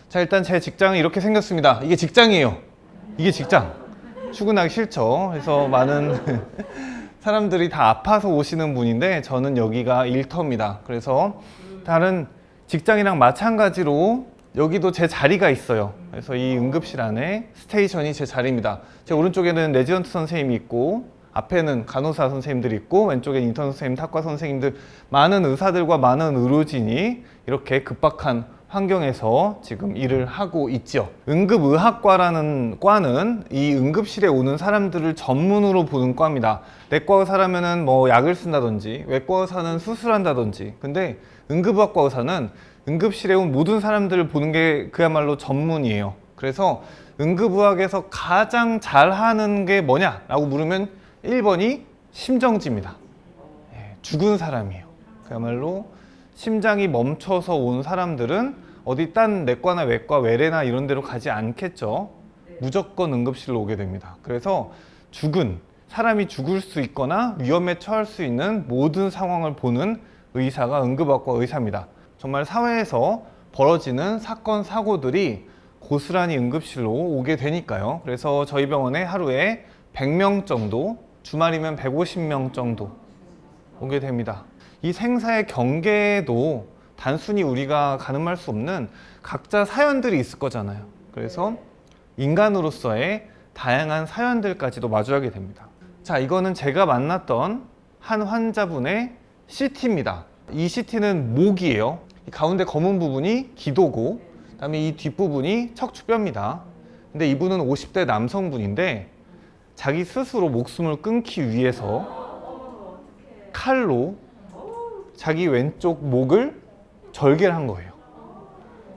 자, 일단 제 직장은 이렇게 생겼습니다. 이게 직장이에요. 이게 직장. 출근하기 싫죠. 그래서 많은 사람들이 다 아파서 오시는 분인데 저는 여기가 일터입니다. 그래서 다른 직장이랑 마찬가지로 여기도 제 자리가 있어요. 그래서 이 응급실 안에 스테이션이 제 자리입니다. 제 오른쪽에는 레지던트 선생님이 있고 앞에는 간호사 선생님들이 있고 왼쪽엔 인턴 선생님, 탁과 선생님들, 많은 의사들과 많은 의료진이 이렇게 급박한 환경에서 지금 일을 하고 있죠. 응급의학과라는 과는 이 응급실에 오는 사람들을 전문으로 보는 과입니다. 내과 의사라면은 뭐 약을 쓴다든지 외과 의사는 수술한다든지, 근데 응급의학과 의사는 응급실에 온 모든 사람들을 보는 게 그야말로 전문이에요. 그래서 응급의학에서 가장 잘하는 게 뭐냐라고 물으면 1번이 심정지입니다. 죽은 사람이에요. 그야말로 심장이 멈춰서 온 사람들은 어디 딴 내과나 외과, 외래나 이런 데로 가지 않겠죠. 무조건 응급실로 오게 됩니다. 그래서 죽은 사람이 죽을 수 있거나 위험에 처할 수 있는 모든 상황을 보는 의사가 응급의학과 의사입니다. 정말 사회에서 벌어지는 사건, 사고들이 고스란히 응급실로 오게 되니까요. 그래서 저희 병원에 하루에 100명 정도, 주말이면 150명 정도 오게 됩니다. 이 생사의 경계에도 단순히 우리가 가늠할 수 없는 각자 사연들이 있을 거잖아요. 그래서 인간으로서의 다양한 사연들까지도 마주하게 됩니다. 자, 이거는 제가 만났던 한 환자분의 CT입니다. 이 CT는 목이에요. 이 가운데 검은 부분이 기도고, 그다음에 이 뒷부분이 척추뼈입니다. 근데 이분은 50대 남성분인데 자기 스스로 목숨을 끊기 위해서 칼로 자기 왼쪽 목을 절개를 한 거예요.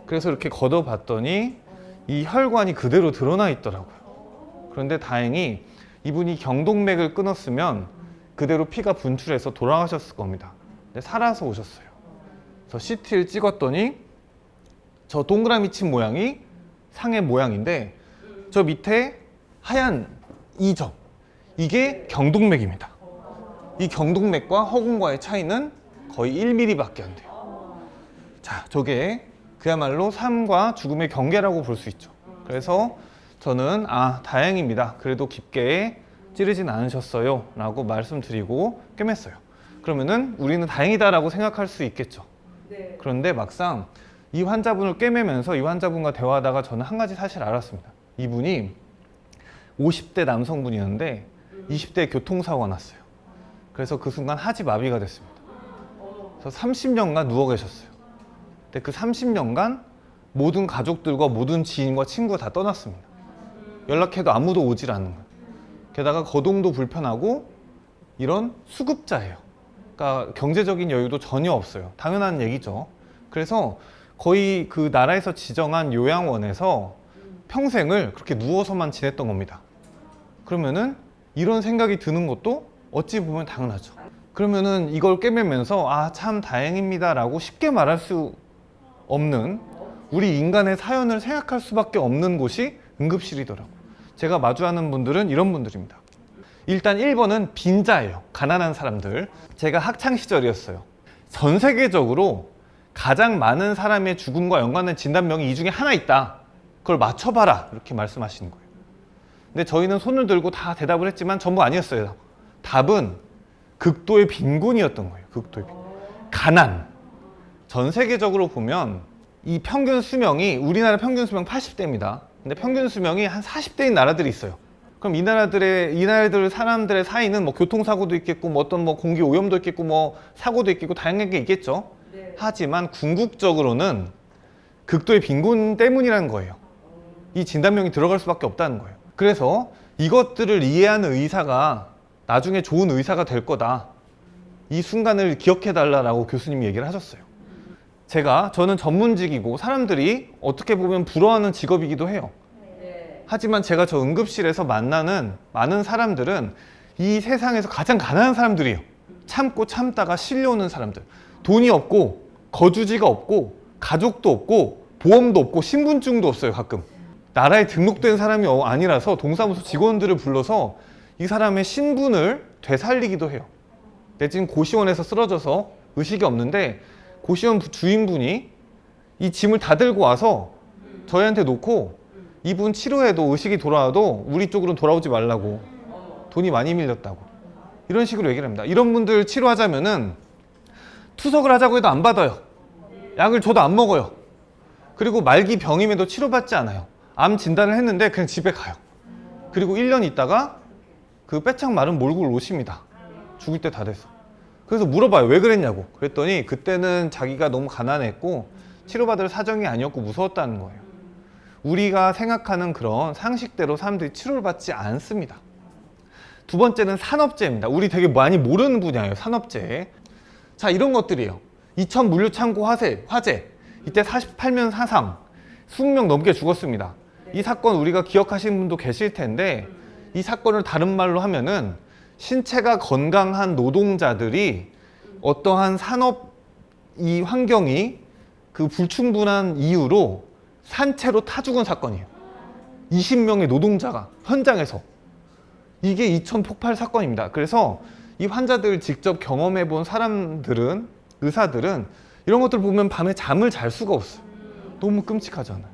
그래서 이렇게 걷어봤더니 이 혈관이 그대로 드러나 있더라고요. 그런데 다행히 이분이 경동맥을 끊었으면 그대로 피가 분출해서 돌아가셨을 겁니다. 근데 살아서 오셨어요. 그래서 CT를 찍었더니 저 동그라미 친 모양이 상의 모양인데 저 밑에 하얀 이 점, 이게 경동맥입니다. 이 경동맥과 허공과의 차이는 거의 1mm밖에 안 돼요. 자, 저게 그야말로 삶과 죽음의 경계라고 볼 수 있죠. 그래서 저는 다행입니다. 그래도 깊게 찌르진 않으셨어요 라고 말씀드리고 꿰맸어요. 그러면은 우리는 다행이다 라고 생각할 수 있겠죠. 그런데 막상 이 환자분을 꿰매면서 이 환자분과 대화하다가 저는 한 가지 사실을 알았습니다. 이분이 50대 남성분이었는데 20대 교통사고가 났어요. 그래서 그 순간 하지마비가 됐습니다. 그래서 30년간 누워 계셨어요. 근데 그 30년간 모든 가족들과 모든 지인과 친구가 다 떠났습니다. 연락해도 아무도 오질 않는 거예요. 게다가 거동도 불편하고 이런 수급자예요. 그러니까 경제적인 여유도 전혀 없어요. 당연한 얘기죠. 그래서 거의 그 나라에서 지정한 요양원에서 평생을 그렇게 누워서만 지냈던 겁니다. 그러면은 이런 생각이 드는 것도 어찌 보면 당연하죠. 그러면은 이걸 꿰매면서 참 다행입니다 라고 쉽게 말할 수 없는, 우리 인간의 사연을 생각할 수밖에 없는 곳이 응급실이더라고요. 제가 마주하는 분들은 이런 분들입니다. 일단 1번은 빈자예요. 가난한 사람들. 제가 학창 시절이었어요. 전 세계적으로 가장 많은 사람의 죽음과 연관된 진단명이 이 중에 하나 있다. 그걸 맞춰봐라. 이렇게 말씀하시는 거예요. 근데 저희는 손을 들고 다 대답을 했지만 전부 아니었어요. 답은 극도의 빈곤이었던 거예요. 극도의 빈곤. 가난. 전 세계적으로 보면 이 평균 수명이, 우리나라 평균 수명 80대입니다. 근데 평균 수명이 한 40대인 나라들이 있어요. 그럼 이 나라들 사람들의 사이는 뭐 교통사고도 있겠고, 뭐 어떤 뭐 공기 오염도 있겠고, 뭐 사고도 있겠고, 다양한 게 있겠죠. 하지만 궁극적으로는 극도의 빈곤 때문이라는 거예요. 이 진단명이 들어갈 수밖에 없다는 거예요. 그래서 이것들을 이해하는 의사가 나중에 좋은 의사가 될 거다. 이 순간을 기억해달라고 교수님이 얘기를 하셨어요. 저는 전문직이고 사람들이 어떻게 보면 부러워하는 직업이기도 해요. 하지만 제가 저 응급실에서 만나는 많은 사람들은 이 세상에서 가장 가난한 사람들이에요. 참고 참다가 실려오는 사람들. 돈이 없고 거주지가 없고 가족도 없고 보험도 없고 신분증도 없어요. 가끔 나라에 등록된 사람이 아니라서 동사무소 직원들을 불러서 이 사람의 신분을 되살리기도 해요. 내지는 고시원에서 쓰러져서 의식이 없는데 고시원 주인분이 이 짐을 다 들고 와서 저희한테 놓고 이분 치료해도 의식이 돌아와도 우리 쪽으로 돌아오지 말라고, 돈이 많이 밀렸다고, 이런 식으로 얘기를 합니다. 이런 분들 치료하자면은 투석을 하자고 해도 안 받아요. 약을 줘도 안 먹어요. 그리고 말기 병임에도 치료받지 않아요. 암 진단을 했는데 그냥 집에 가요. 그리고 1년 있다가 그 빼창 마른 몰골 오십니다. 죽을 때 다 돼서. 그래서 물어봐요. 왜 그랬냐고. 그랬더니 그때는 자기가 너무 가난했고 치료받을 사정이 아니었고 무서웠다는 거예요. 우리가 생각하는 그런 상식대로 사람들이 치료를 받지 않습니다. 두 번째는 산업재해입니다. 우리 되게 많이 모르는 분야예요. 산업재해. 자, 이런 것들이에요. 이천 물류창고 화재. 이때 48명 사상, 20명 넘게 죽었습니다. 이 사건 우리가 기억하시는 분도 계실 텐데, 이 사건을 다른 말로 하면은 신체가 건강한 노동자들이 어떠한 산업 이 환경이 그 불충분한 이유로 산채로 타 죽은 사건이에요. 20명의 노동자가 현장에서. 이게 이천 폭발 사건입니다. 그래서 이 환자들 직접 경험해 본 사람들은, 의사들은 이런 것들 보면 밤에 잠을 잘 수가 없어요. 너무 끔찍하잖아요.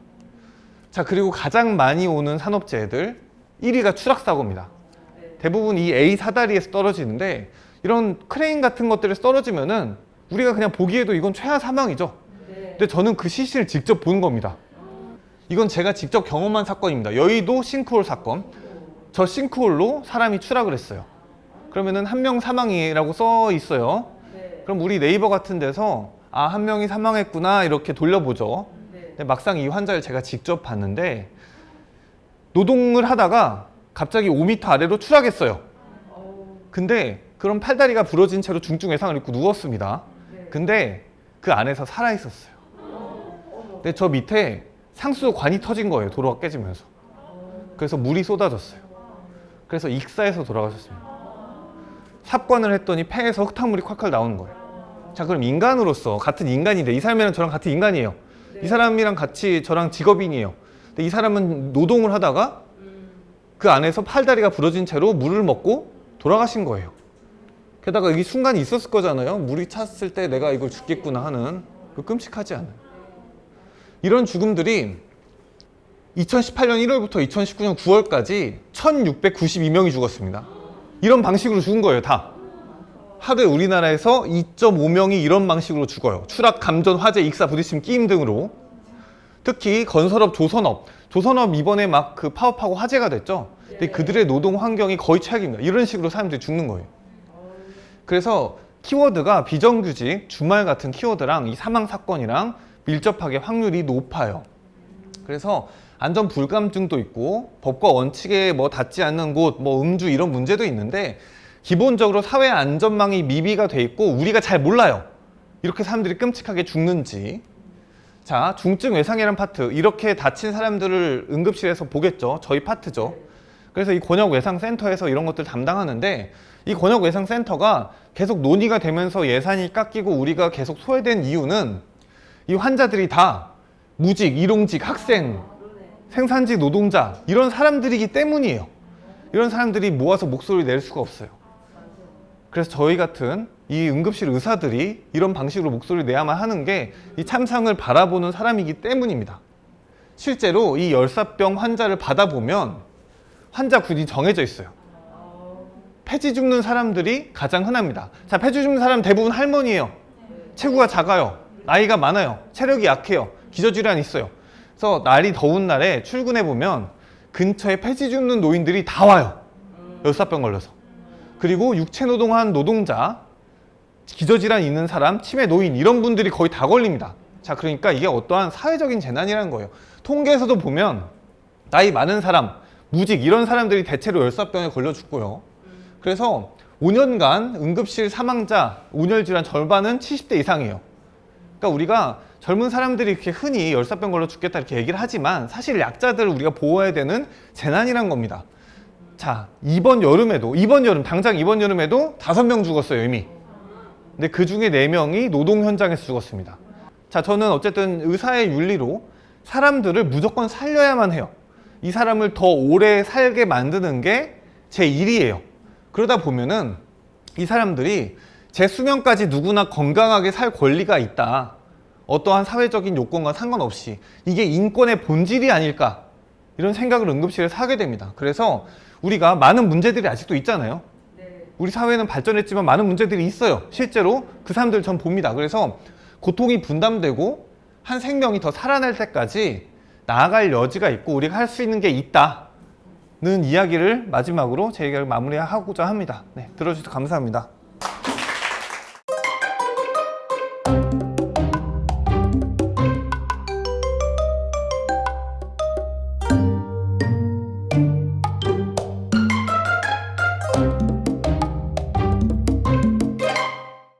자, 그리고 가장 많이 오는 산업재해들 1위가 추락사고입니다. 대부분 이 A 사다리에서 떨어지는데, 이런 크레인 같은 것들에서 떨어지면은 우리가 그냥 보기에도 이건 최하 사망이죠. 근데 저는 그 시신을 직접 본 겁니다. 이건 제가 직접 경험한 사건입니다. 여의도 싱크홀 사건. 저 싱크홀로 사람이 추락을 했어요. 그러면은 한 명 사망이라고 써 있어요. 그럼 우리 네이버 같은 데서 아, 한 명이 사망했구나 이렇게 돌려보죠. 근데 막상 이 환자를 제가 직접 봤는데 노동을 하다가 갑자기 5m 아래로 추락했어요. 근데 그런 팔다리가 부러진 채로 중증 외상을 입고 누웠습니다. 근데 그 안에서 살아있었어요. 근데 저 밑에 상수관이 터진 거예요. 도로가 깨지면서. 그래서 물이 쏟아졌어요. 그래서 익사해서 돌아가셨습니다. 삽관을 했더니 폐에서 흙탕물이 콸콸 나오는 거예요. 자, 그럼 인간으로서 같은 인간인데, 이 사람이랑 저랑 같은 인간이에요. 이 사람이랑 같이 저랑 직업인이에요. 근데 이 사람은 노동을 하다가 그 안에서 팔다리가 부러진 채로 물을 먹고 돌아가신 거예요. 게다가 이 순간이 있었을 거잖아요. 물이 찼을 때 내가 이걸 죽겠구나 하는, 그 끔찍하지 않아요. 이런 죽음들이 2018년 1월부터 2019년 9월까지 1692명이 죽었습니다. 이런 방식으로 죽은 거예요, 다. 하루에 우리나라에서 2.5명이 이런 방식으로 죽어요. 추락, 감전, 화재, 익사, 부딪힘, 끼임 등으로. 특히 건설업, 조선업 이번에 막 그 파업하고 화재가 됐죠. 근데 그들의 노동 환경이 거의 최악입니다. 이런 식으로 사람들이 죽는 거예요. 그래서 키워드가 비정규직, 주말 같은 키워드랑 이 사망 사건이랑 밀접하게 확률이 높아요. 그래서 안전 불감증도 있고 법과 원칙에 뭐 닿지 않는 곳, 뭐 음주 이런 문제도 있는데, 기본적으로 사회 안전망이 미비가 돼 있고 우리가 잘 몰라요. 이렇게 사람들이 끔찍하게 죽는지. 자, 중증 외상이라는 파트, 이렇게 다친 사람들을 응급실에서 보겠죠. 저희 파트죠. 그래서 이 권역외상센터에서 이런 것들 담당하는데, 이 권역외상센터가 계속 논의가 되면서 예산이 깎이고 우리가 계속 소외된 이유는 이 환자들이 다 무직, 일용직, 학생, 생산직 노동자, 이런 사람들이기 때문이에요. 이런 사람들이 모아서 목소리를 낼 수가 없어요. 그래서 저희 같은 이 응급실 의사들이 이런 방식으로 목소리를 내야만 하는 게 이 참상을 바라보는 사람이기 때문입니다. 실제로 이 열사병 환자를 받아보면 환자 군이 정해져 있어요. 폐지 죽는 사람들이 가장 흔합니다. 자, 폐지 죽는 사람 대부분 할머니예요. 체구가 작아요. 나이가 많아요. 체력이 약해요. 기저질환이 있어요. 그래서 날이 더운 날에 출근해 보면 근처에 폐지 죽는 노인들이 다 와요. 열사병 걸려서. 그리고 육체노동한 노동자, 기저질환 있는 사람, 치매 노인, 이런 분들이 거의 다 걸립니다. 자, 그러니까 이게 어떠한 사회적인 재난이라는 거예요. 통계에서도 보면 나이 많은 사람, 무직, 이런 사람들이 대체로 열사병에 걸려 죽고요. 그래서 5년간 응급실 사망자, 온열질환 절반은 70대 이상이에요. 그러니까 우리가 젊은 사람들이 이렇게 흔히 열사병 걸려 죽겠다 이렇게 얘기를 하지만 사실 약자들을 우리가 보호해야 되는 재난이란 겁니다. 자, 이번 여름에도 당장 이번 여름에도 5명 죽었어요, 이미. 근데 그 중에 4명이 노동 현장에서 죽었습니다. 자, 저는 어쨌든 의사의 윤리로 사람들을 무조건 살려야만 해요. 이 사람을 더 오래 살게 만드는 게 제 일이에요. 그러다 보면은 이 사람들이 제 수명까지 누구나 건강하게 살 권리가 있다. 어떠한 사회적인 요건과 상관없이 이게 인권의 본질이 아닐까 이런 생각을 응급실에서 하게 됩니다. 그래서 우리가 많은 문제들이 아직도 있잖아요. 우리 사회는 발전했지만 많은 문제들이 있어요. 실제로 그 사람들 전 봅니다. 그래서 고통이 분담되고 한 생명이 더 살아날 때까지 나아갈 여지가 있고 우리가 할 수 있는 게 있다는 이야기를 마지막으로 제 얘기를 마무리하고자 합니다. 네, 들어주셔서 감사합니다.